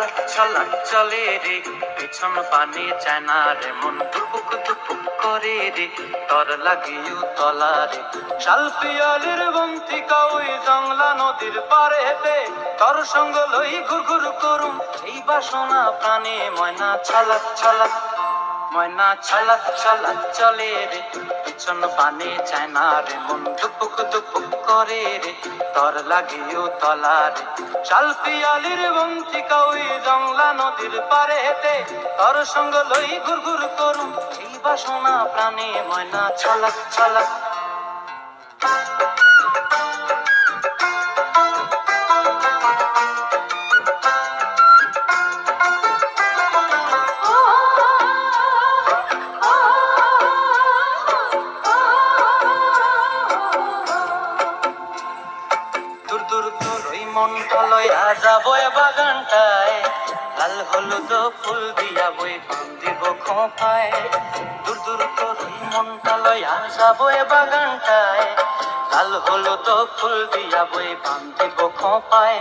ছলাক ছলাক চলে রে, পেছন পানে চায় না রে, মন দুপুক দুপুক করে রে, তর লাগিও তলা রে। শাল পিয়ালির বন্তিকা ওই জংলা নদীর পারে হেতে, তর সঙ্গ লই ঘুরঘুর করুম এই বাসনা প্রাণে। ময়না ছলাক ছলাক, ময়না ছলাক ছলাক চলে রে, পিছন পানে চায় না রে, মন দুপুক দুপুক করে রে, তর লাগিও তলা রে। শাল পিয়ালির বন্তিকা ওই জংলা নদীর পারে হেতে, তর সঙ্গ লই ঘুরঘুর করুম এই বাসনা প্রাণে। ময়না ছলাক ছলাক। দূর দূর তোর ওই মনটা লইয়া যাবো এ বাগানটায়, লাল হলুদ ফুল দিয়া বই বান দিব খোঁপায়। দূর দূর তোর ওই মনটা লইয়া যাবো এ বাগানটায়, লাল হলুদ ফুল দিয়া বই বান দিব খোঁপায়।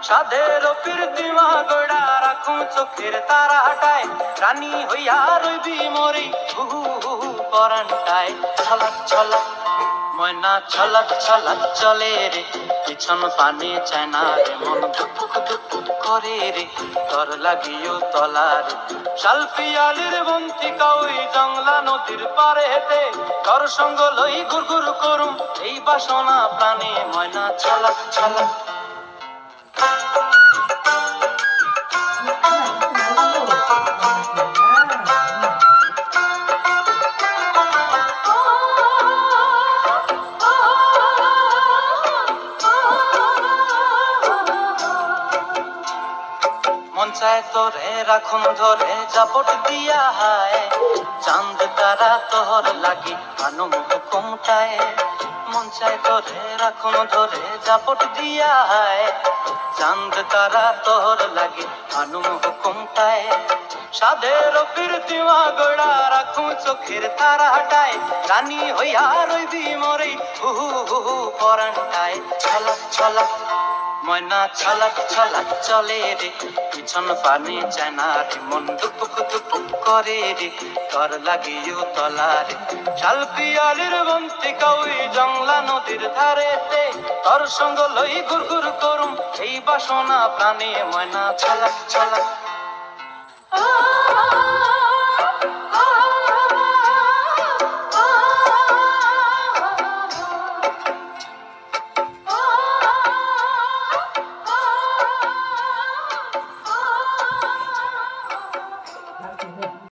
সাধের প্রীতিমা গোড়া রাখুন চোখের তারা হাটায়, রানী হইয়া রইবি মরি হুহু হুহু পরানটায়। ছলাক ছলাক, ময়না ছলাক ছলাক চলে রে, পিছন পানে চায় না রে, মন দুপুক দুপুক করে রে, তর লাগিও তলা রে। শাল পিয়ালির বন্তিকা ওই জংলা নদীর পারে হেতে, তর সঙ্গ লই ঘুরঘুর করুম এই বাসনা প্রাণে। ময়না ছলাক ছলাক। মন চায় তোরে রাখুন ধরে জাপট দিয়া হায়, চাঁদ তারা তোর লাগি আনুম হুকুমটায়। মন চায় তোরে রাখুন ধরে জাপট দিয়া হায়, চাঁদ তারা তোর লাগি আনুম হুকুমটায়। সাধের প্রীতিমা গোড়া রাখুন চোখের তারা হাটায়, রানী হইয়া রইবি মরে হুহু হুহু পরানটায়। ছলাক ছলাক, ময়না ছলাক ছলাক চলে রে, পিছন পানে চায় না রে, মন দুপুক দুপুক করে রে, তর লাগিও তলা রে। শাল পিয়ালির বন্তিকা ওই জংলা নদীর ধারেতে, তর সঙ্গ লই ঘুরঘুর করুম এই বাসনা প্রাণে। ময়না ছলাক ছলাক।